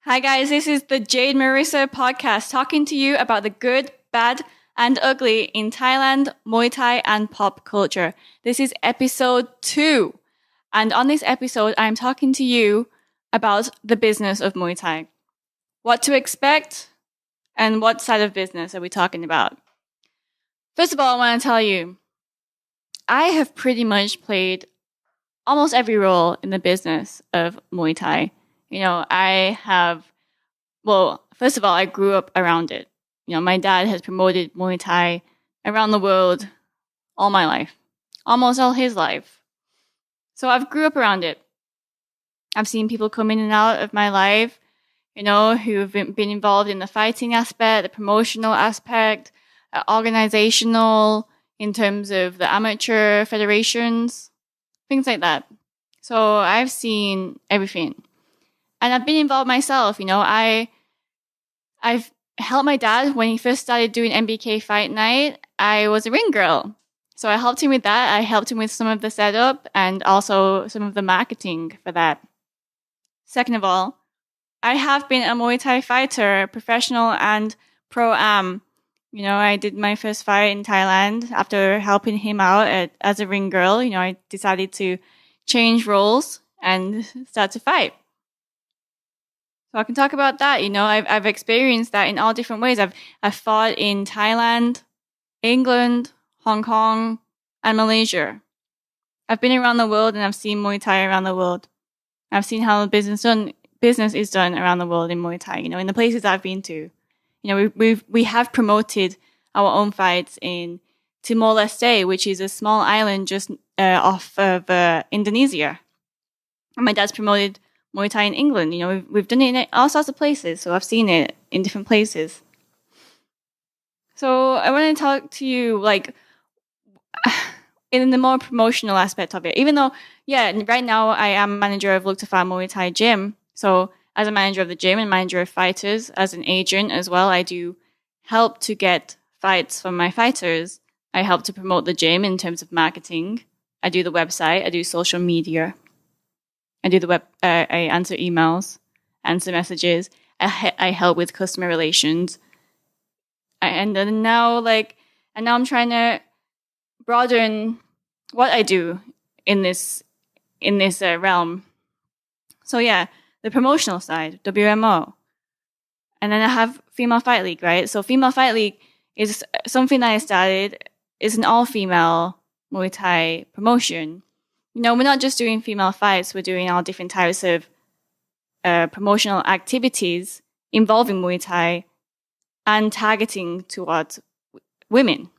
Hi guys, this is the Jade Marrisa podcast talking to you about the good, bad, and ugly in Thailand, Muay Thai, and pop culture. This is episode 2. And on this episode, I'm talking to you about the business of Muay Thai. What to expect and what side of business are we talking about? First of all, I want to tell you, I have pretty much played almost every role in the business of Muay Thai. First of all, I grew up around it. My dad has promoted Muay Thai around the world all my life, almost all his life. So I've grew up around it. I've seen people come in and out of my life, who've been involved in the fighting aspect, the promotional aspect, organizational, in terms of the amateur federations, things like that. So I've seen everything. And I've been involved myself. I've helped my dad when he first started doing MBK Fight Night. I was a ring girl. So I helped him with that. I helped him with some of the setup and also some of the marketing for that. Second of all, I have been a Muay Thai fighter, professional and pro-am. I did my first fight in Thailand after helping him out as a ring girl. I decided to change roles and start to fight. So I can talk about that. I've experienced that in all different ways. I've fought in Thailand, England, Hong Kong, and Malaysia. I've been around the world and I've seen Muay Thai around the world. I've seen how the business is done around the world in Muay Thai. In the places I've been to. We have promoted our own fights in Timor-Leste, which is a small island just off of Indonesia. And my dad's promoted Muay Thai in England. We've done it in all sorts of places, so I've seen it in different places. So I want to talk to you in the more promotional aspect of it. Even though, right now I am manager of Look to Fight Muay Thai Gym. So as a manager of the gym and manager of fighters, as an agent as well, I do help to get fights from my fighters. I help to promote the gym in terms of marketing. I do the website. I do social media. I do I answer emails, answer messages. I help with customer relations. And now I'm trying to broaden what I do in this realm. So the promotional side, WMO. And then I have Female Fight League, right? So Female Fight League is something that I started. It's an all-female Muay Thai promotion. We're not just doing female fights. We're doing all different types of promotional activities involving Muay Thai and targeting towards women.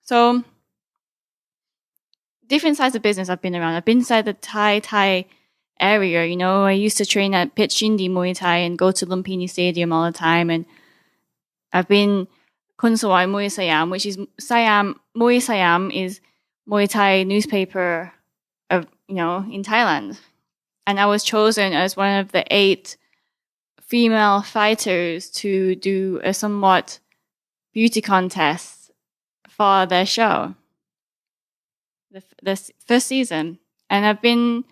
So different sides of business I've been around. I've been inside the Thai area. I used to train at Pit Shindi Muay Thai and go to Lumpini Stadium all the time. And I've been Kun Sawai Muay Siam, which is Muay Siam is Muay Thai newspaper in Thailand. And I was chosen as one of the 8 female fighters to do a somewhat beauty contest for their show, the first season. And I've been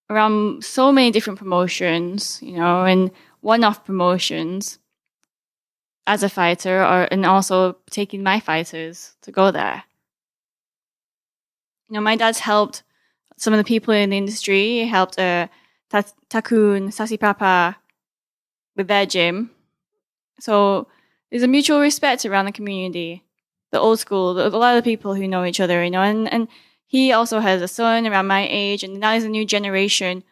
around so many different promotions, and one-off promotions as a fighter, and also taking my fighters to go there. My dad's helped some of the people in the industry. He helped Takun, Sasipapa with their gym. So there's a mutual respect around the community, the old school, a lot of the people who know each other, and he also has a son around my age, and now there's a new generation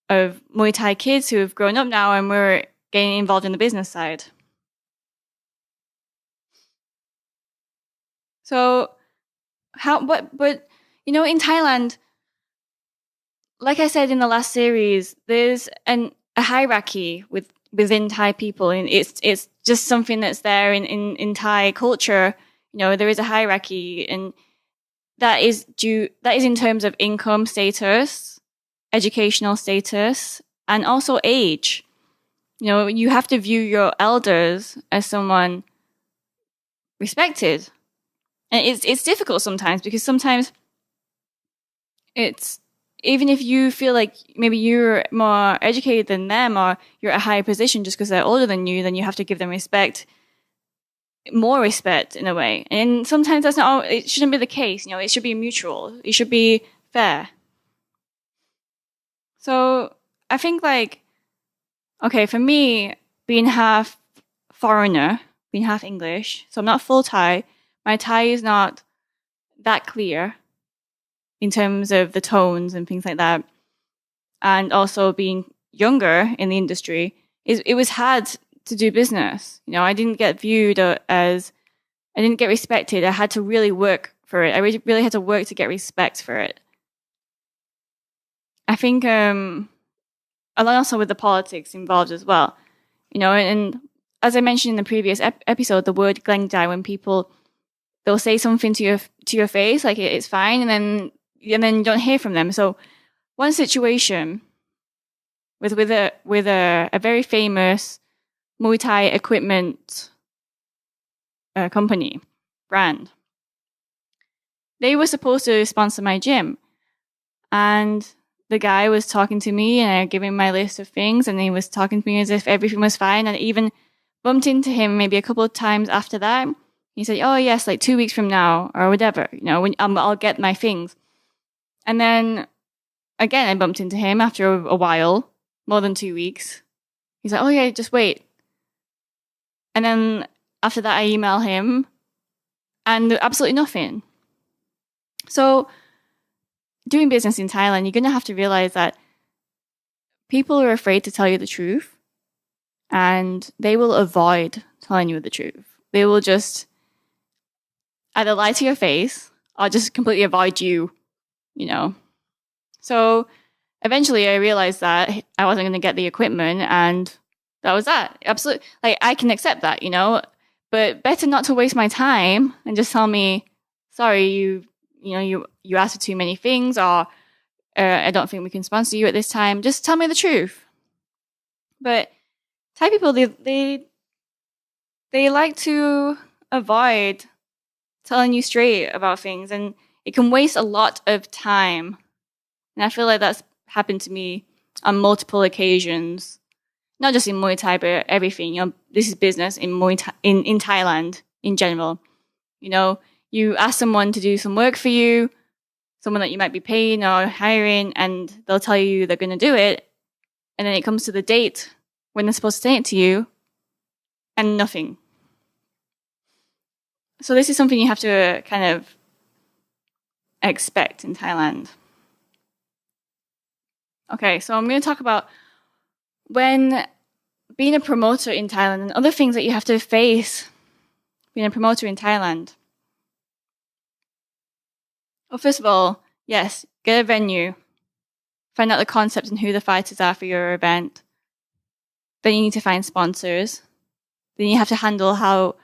of Muay Thai kids who have grown up now, and we're getting involved in the business side. So in Thailand, like I said in the last series, there's a hierarchy within Thai people, and it's just something that's there in Thai culture. There is a hierarchy, and that is in terms of income status, educational status, and also age. You have to view your elders as someone respected. And it's difficult sometimes because sometimes it's even if you feel like maybe you're more educated than them or you're at a higher position just because they're older than you, then you have to give them respect, more respect in a way. And sometimes that's not, it shouldn't be the case. It should be mutual. It should be fair. So I think okay, for me, being half foreigner, being half English, so I'm not full Thai. My Thai is not that clear in terms of the tones and things like that. And also being younger in the industry, it was hard to do business. I didn't get viewed I didn't get respected. I had to really work for it. I really had to work to get respect for it. I think, and also with the politics involved as well, and as I mentioned in the previous episode, the word "glengjai," when they'll say something to your face, like it's fine, and then you don't hear from them. So one situation with a very famous Muay Thai equipment company brand, they were supposed to sponsor my gym, and the guy was talking to me and I gave him my list of things, and he was talking to me as if everything was fine. And I even bumped into him maybe a couple of times after that. He said, "Oh yes, like 2 weeks from now or whatever, when I'll get my things." And then again, I bumped into him after a while, more than 2 weeks. He's like, "Oh yeah, just wait." And then after that, I email him, and absolutely nothing. So doing business in Thailand, you're going to have to realize that people are afraid to tell you the truth, and they will avoid telling you the truth. They will just either lie to your face or just completely avoid you, So eventually I realized that I wasn't going to get the equipment, and that was that. Absolutely. I can accept that, but better not to waste my time and just tell me, "Sorry, you asked for too many things," or "I don't think we can sponsor you at this time." Just tell me the truth. But Thai people, they like to avoid telling you straight about things, and it can waste a lot of time. And I feel like that's happened to me on multiple occasions, not just in Muay Thai, but everything. This is business in Muay Thai, in Thailand in general. You ask someone to do some work for you, someone that you might be paying or hiring, and they'll tell you they're going to do it. And then it comes to the date when they're supposed to send it to you, and nothing. So this is something you have to kind of expect in Thailand. Okay, so I'm going to talk about when being a promoter in Thailand and other things that you have to face being a promoter in Thailand. Well, first of all, yes, get a venue. Find out the concept and who the fighters are for your event. Then you need to find sponsors. Then you have to handle how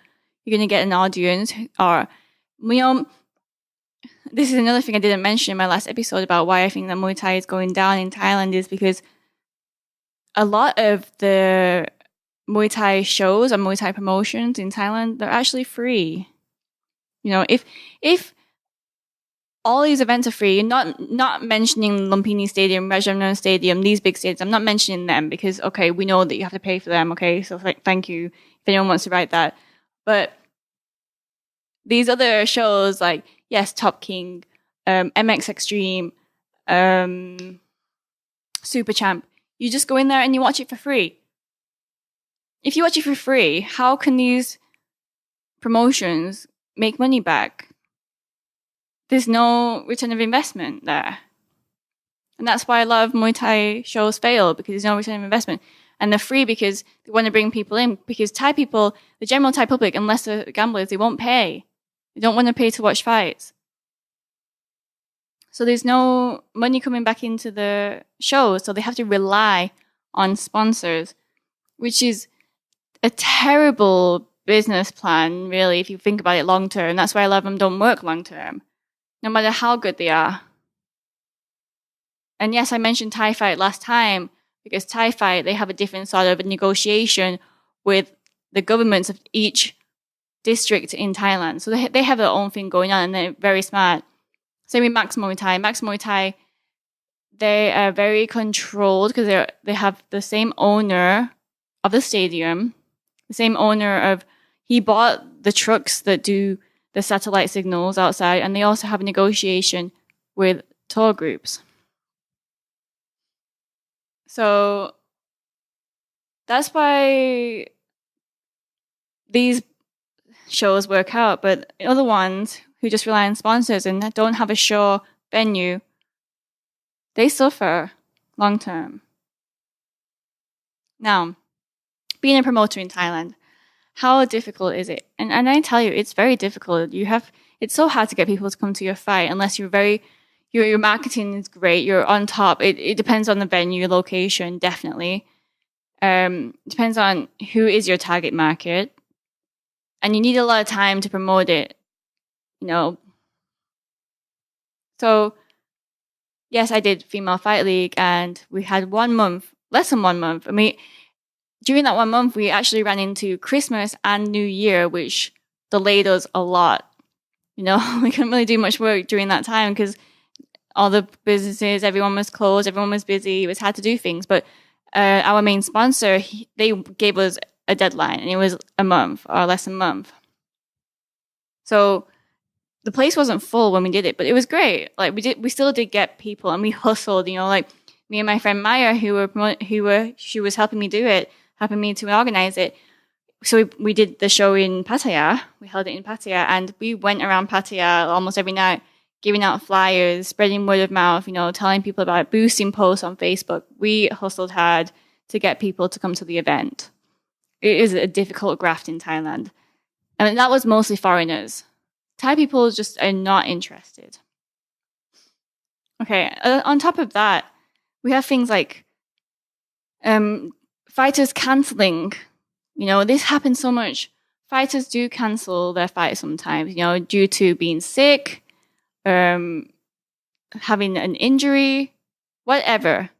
you're going to get an audience. Or, this is another thing I didn't mention in my last episode about why I think that Muay Thai is going down in Thailand, is because a lot of the Muay Thai shows or Muay Thai promotions in Thailand, they're actually free. If all these events are free, not mentioning Lumpini Stadium, Rajamanand Stadium, these big stadiums, I'm not mentioning them because, okay, we know that you have to pay for them, okay, so thank you if anyone wants to write that. But these other shows like, yes, Top King, MX Extreme, Super Champ, you just go in there and you watch it for free. If you watch it for free, how can these promotions make money back? There's no return of investment there. And that's why a lot of Muay Thai shows fail, because there's no return of investment. And they're free because they want to bring people in. Because Thai people, the general Thai public, unless they're gamblers, they won't pay. They don't want to pay to watch fights. So there's no money coming back into the show. So they have to rely on sponsors, which is a terrible business plan, really, if you think about it long term. That's why a lot of them don't work long term, no matter how good they are. And yes, I mentioned Thai Fight last time, because Thai Fight, they have a different sort of negotiation with the governments of each district in Thailand. So they have their own thing going on, and they're very smart. Same with Max Muay Thai. Max Muay Thai, they are very controlled because they have the same owner of the stadium, the same owner of, he bought the trucks that do the satellite signals outside, and they also have a negotiation with tour groups. So that's why these shows work out, but other ones who just rely on sponsors and don't have a sure venue, they suffer long term. Now, being a promoter in Thailand, how difficult is it? And I tell you, it's very difficult. It's so hard to get people to come to your fight unless your marketing is great, you're on top. It depends on the venue, location, definitely. Depends on who is your target market. And you need a lot of time to promote it, So, yes, I did Female Fight League, and we had 1 month, less than 1 month. I mean, during that 1 month, we actually ran into Christmas and New Year, which delayed us a lot. We couldn't really do much work during that time because all the businesses, everyone was closed, everyone was busy. It was hard to do things. But our main sponsor, they gave us a deadline, and it was a month or less than a month. So the place wasn't full when we did it, but it was great. Like we still did get people, and we hustled. Like me and my friend Maya, she was helping me do it, helping me to organize it. So we did the show in Pattaya. We held it in Pattaya, and we went around Pattaya almost every night, giving out flyers, spreading word of mouth, telling people about it, boosting posts on Facebook. We hustled hard to get people to come to the event. It is a difficult graft in Thailand. And that was mostly foreigners. Thai people just are not interested. Okay, on top of that, we have things like fighters cancelling. This happens so much. Fighters do cancel their fights sometimes, due to being sick, having an injury, whatever.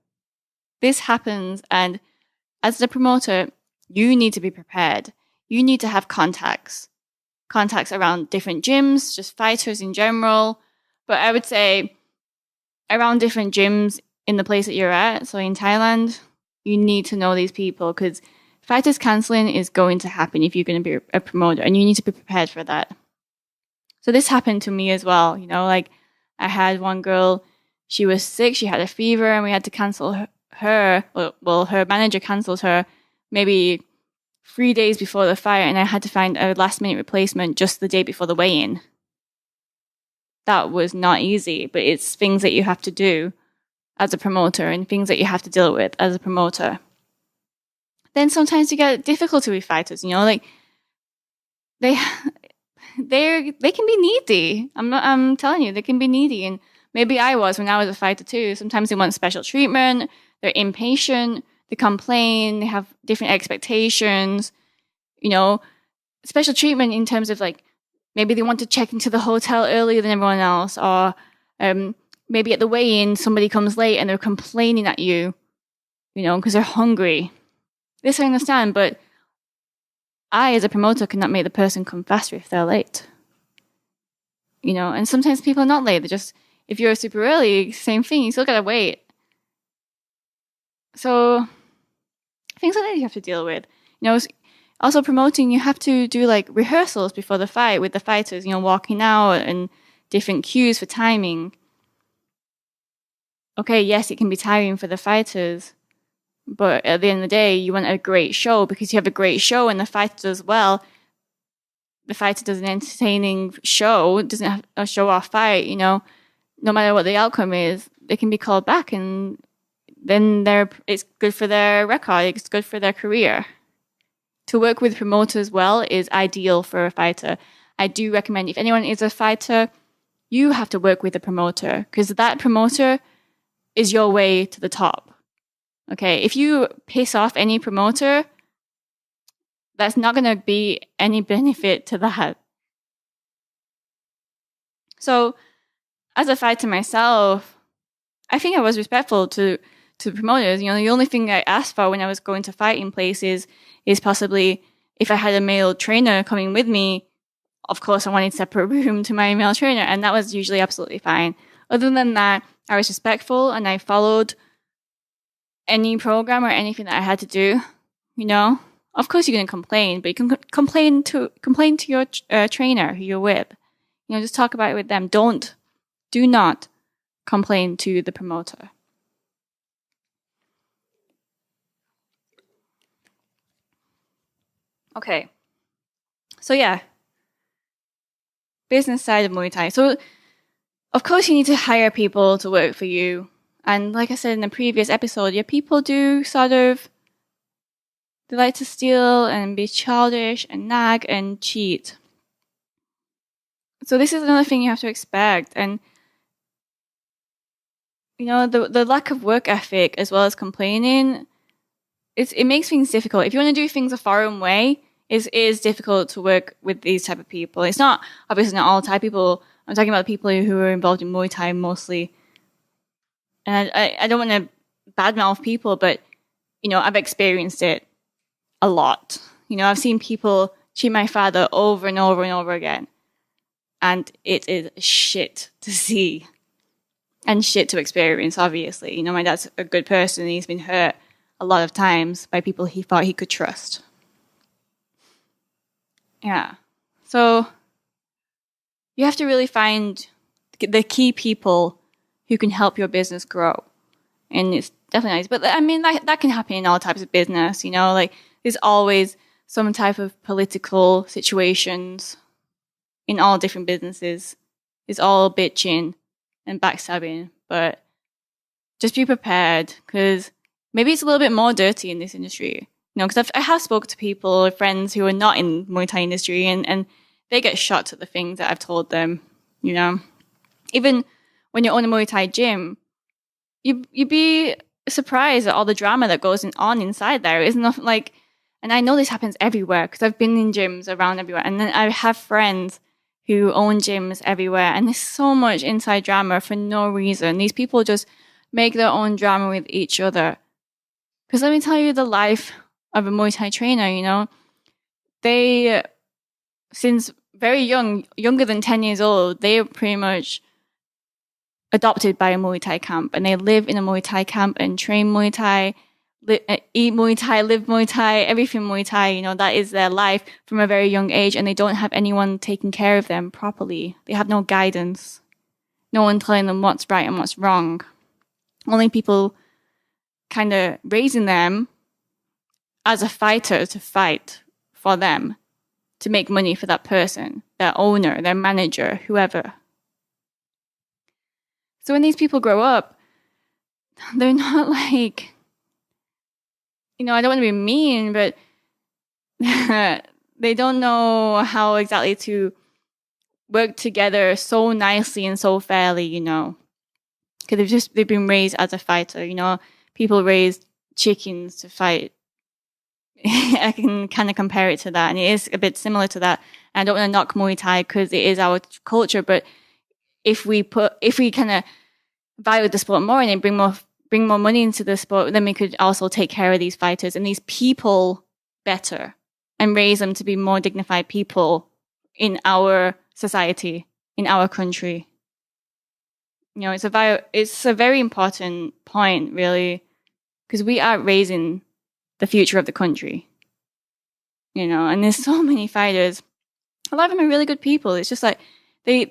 This happens, and as the promoter, you need to be prepared. You need to have contacts around different gyms, just fighters in general. But I would say around different gyms in the place that you're at. So in Thailand, you need to know these people because fighters canceling is going to happen if you're going to be a promoter, and you need to be prepared for that. So this happened to me as well. Like I had one girl, she was sick, she had a fever, and we had to cancel her. Well, her manager canceled her maybe 3 days before the fight, and I had to find a last-minute replacement just the day before the weigh-in. That was not easy, but it's things that you have to do as a promoter and things that you have to deal with as a promoter. Then sometimes you get difficulty with fighters, like they can be needy. I'm telling you, they can be needy, and maybe I was when I was a fighter too. Sometimes they want special treatment, they're impatient, they complain, they have different expectations, special treatment in terms of like, maybe they want to check into the hotel earlier than everyone else, or maybe at the weigh-in, somebody comes late and they're complaining at you, because they're hungry. This I understand, but I, as a promoter, cannot make the person come faster if they're late. And sometimes people are not late. They're just, if you're super early, same thing, you still gotta wait. So things like that you have to deal with. Also promoting, you have to do like rehearsals before the fight with the fighters, walking out and different cues for timing. Okay, yes, it can be tiring for the fighters, but at the end of the day, you want a great show because you have a great show and the fighter does well. The fighter does an entertaining show, doesn't have a show-off fight, no matter what the outcome is, they can be called back, and then it's good for their record, it's good for their career. To work with promoters well is ideal for a fighter. I do recommend, if anyone is a fighter, you have to work with a promoter because that promoter is your way to the top. Okay, if you piss off any promoter, that's not going to be any benefit to that. So, as a fighter myself, I think I was respectful to promoters. The only thing I asked for when I was going to fighting places is possibly if I had a male trainer coming with me, of course I wanted a separate room to my male trainer, and that was usually absolutely fine. Other than that, I was respectful and I followed any program or anything that I had to do, you know. Of course you're going to complain, but you can complain to your trainer who you're with. You know, just talk about it with them. Do not complain to the promoter. Okay. So yeah, business side of Muay Thai. So of course you need to hire people to work for you. And like I said in the previous episode, your people do sort of, they like to steal and be childish and nag and cheat. So this is another thing you have to expect. And, you know, the lack of work ethic as well as complaining, it makes things difficult. If you want to do things a foreign way, it is difficult to work with these type of people. It's not, obviously not all Thai people. I'm talking about people who are involved in Muay Thai mostly. And I don't want to badmouth people, but, you know, I've experienced it a lot. You know, I've seen people cheat my father over and over and over again. And it is shit to see. And shit to experience, obviously. You know, my dad's a good person and he's been hurt a lot of times by people he thought he could trust. Yeah. So you have to really find the key people who can help your business grow. And it's definitely nice. But I mean, that can happen in all types of business, you know, like there's always some type of political situations in all different businesses. It's all bitching and backstabbing, but just be prepared because maybe it's a little bit more dirty in this industry. You know, because I have spoken to people, friends who are not in Muay Thai industry and they get shocked at the things that I've told them, you know. Even when you own a Muay Thai gym, you'd be surprised at all the drama that goes on inside there. It's not like, and I know this happens everywhere because I've been in gyms around everywhere. And then I have friends who own gyms everywhere. And there's so much inside drama for no reason. These people just make their own drama with each other. Because let me tell you the life of a Muay Thai trainer, you know. They, since very young, younger than 10 years old, they are pretty much adopted by a Muay Thai camp. And they live in a Muay Thai camp and train Muay Thai, eat Muay Thai, live Muay Thai, everything Muay Thai, you know, that is their life from a very young age. And they don't have anyone taking care of them properly. They have no guidance. No one telling them what's right and what's wrong. Only people kind of raising them as a fighter to fight for them, to make money for that person, their owner, their manager, whoever. So when these people grow up, they're not like, you know, I don't want to be mean, but they don't know how exactly to work together so nicely and so fairly, you know, because they've been raised as a fighter, you know. People raise chickens to fight. I can kind of compare it to that, and it is a bit similar to that. And I don't want to knock Muay Thai because it is our culture, but if we kind of value the sport more and bring more money into the sport, then we could also take care of these fighters and these people better and raise them to be more dignified people in our society, in our country. You know, it's a very important point, really, because we are raising the future of the country. You know, and there's so many fighters. A lot of them are really good people. It's just like they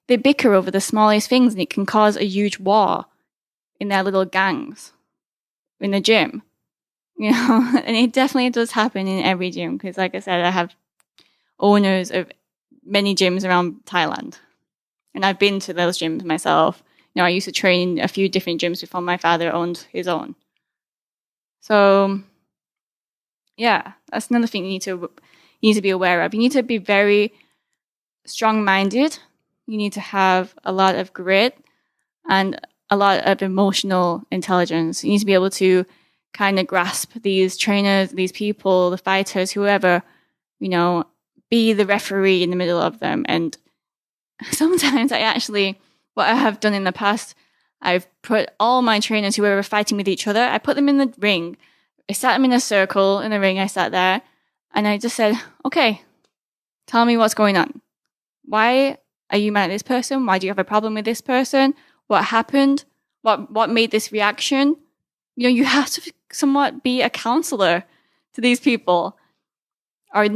bicker over the smallest things, and it can cause a huge war in their little gangs in the gym. You know, and it definitely does happen in every gym because, like I said, I have owners of many gyms around Thailand. And I've been to those gyms myself. You know, I used to train in a few different gyms before my father owned his own. So, yeah, that's another thing you need to be aware of. You need to be very strong-minded. You need to have a lot of grit and a lot of emotional intelligence. You need to be able to kind of grasp these trainers, these people, the fighters, whoever, you know, be the referee in the middle of them. And sometimes what I have done in the past, I've put all my trainers who were fighting with each other, I put them in the ring. I sat them in a circle in the ring. I sat there and I just said, okay, tell me what's going on. Why are you mad at this person? Why do you have a problem with this person? What happened? what made this reaction. You have to somewhat be a counselor to these people. Or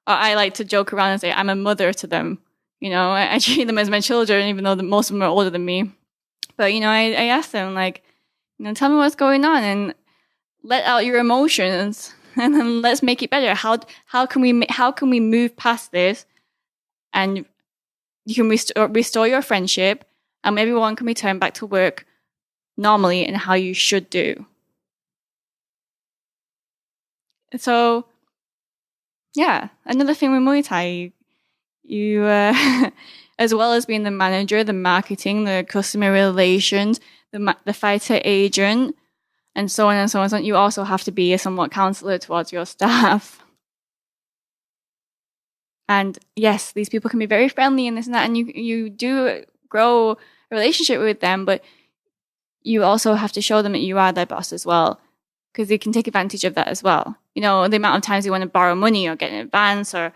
I like to joke around and say I'm a mother to them. I treat them as my children, even though most of them are older than me. But I ask them tell me what's going on and let out your emotions, and then let's make it better. How can we move past this, and you can restore your friendship, and everyone can return back to work normally and how you should do. So, yeah, another thing with Muay Thai, you as well as being the manager, the marketing, the customer relations, the fighter agent, and so on and so on, you also have to be a somewhat counselor towards your staff. And yes, these people can be very friendly and this and that, and you do grow a relationship with them, but you also have to show them that you are their boss as well, because they can take advantage of that as well. The amount of times you want to borrow money or get an advance or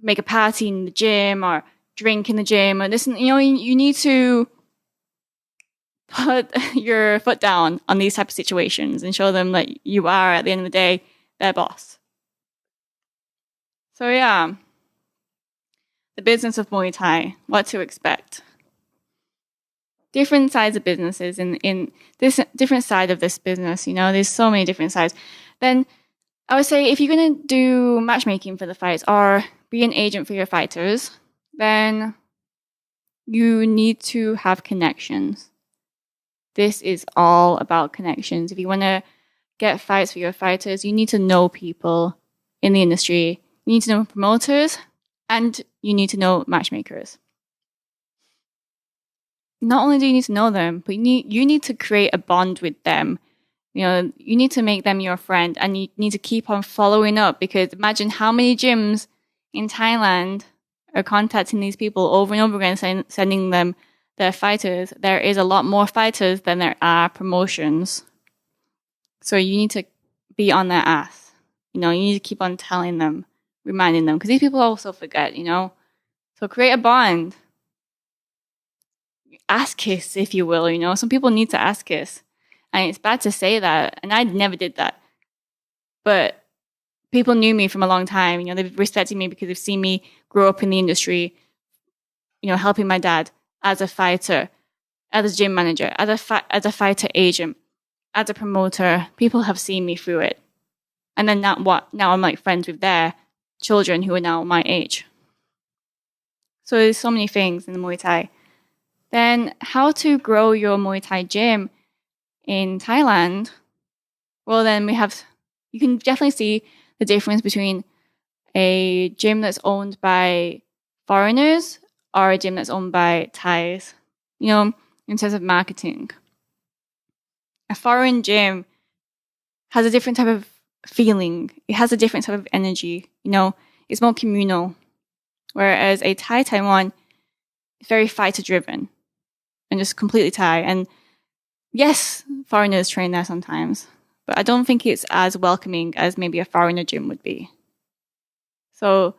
make a party in the gym or drink in the gym or this, you need to put your foot down on these type of situations and show them that you are, at the end of the day, their boss. So yeah, the business of Muay Thai, what to expect. Different sides of businesses in this different side of this business, there's so many different sides. Then I would say if you're going to do matchmaking for the fights or be an agent for your fighters, then you need to have connections. This is all about connections. If you want to get fights for your fighters, you need to know people in the industry. You need to know promoters, and you need to know matchmakers. Not only do you need to know them, but you need to create a bond with them. You need to make them your friend, and you need to keep on following up, because imagine how many gyms in Thailand are contacting these people over and over again, sending them their fighters. There is a lot more fighters than there are promotions. So you need to be on their ass. You need to keep on telling them, reminding them, because these people also forget, So create a bond. Ass kiss, if you will, Some people need to ass kiss. And it's bad to say that, and I never did that. But people knew me from a long time. They've respected me because they've seen me grow up in the industry, helping my dad as a fighter, as a gym manager, as a fighter agent, as a promoter. People have seen me through it. And then now I'm like friends with their children who are now my age. So there's so many things in the Muay Thai. Then how to grow your Muay Thai gym in Thailand? Well, then you can definitely see the difference between a gym that's owned by foreigners or a gym that's owned by Thais, in terms of marketing. A foreign gym has a different type of feeling. It has a different type of energy, it's more communal. Whereas a Thai one is very fighter driven and just completely Thai. And yes, foreigners train there sometimes, but I don't think it's as welcoming as maybe a foreigner gym would be. So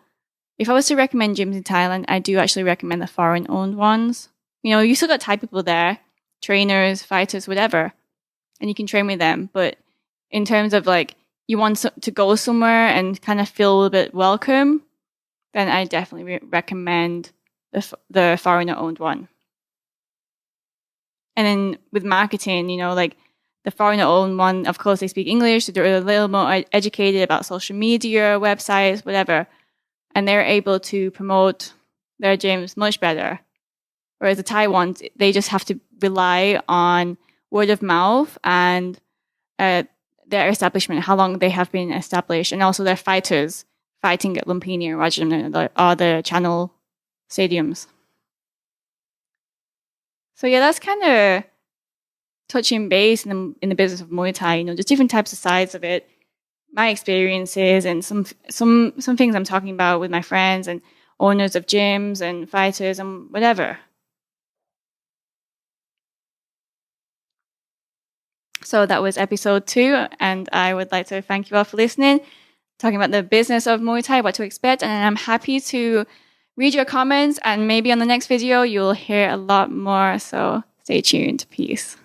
if I was to recommend gyms in Thailand, I do actually recommend the foreign-owned ones. You still got Thai people there, trainers, fighters, whatever, and you can train with them. But in terms of you want to go somewhere and kind of feel a little bit welcome, then I definitely recommend the foreigner-owned one. And then with marketing, the foreigner-owned one, of course, they speak English, so they're a little more educated about social media, websites, whatever. And they're able to promote their gyms much better. Whereas the Thai ones, they just have to rely on word of mouth and their establishment, how long they have been established, and also their fighters fighting at Lumpini or Rajadamnern or the channel stadiums. So yeah, that's kind of touching base in the business of Muay Thai, just different types of sides of it, my experiences, and some things I'm talking about with my friends and owners of gyms and fighters and whatever. So that was episode 2, and I would like to thank you all for listening, talking about the business of Muay Thai, what to expect, and I'm happy to read your comments, and maybe on the next video you'll hear a lot more. So Stay tuned. Peace.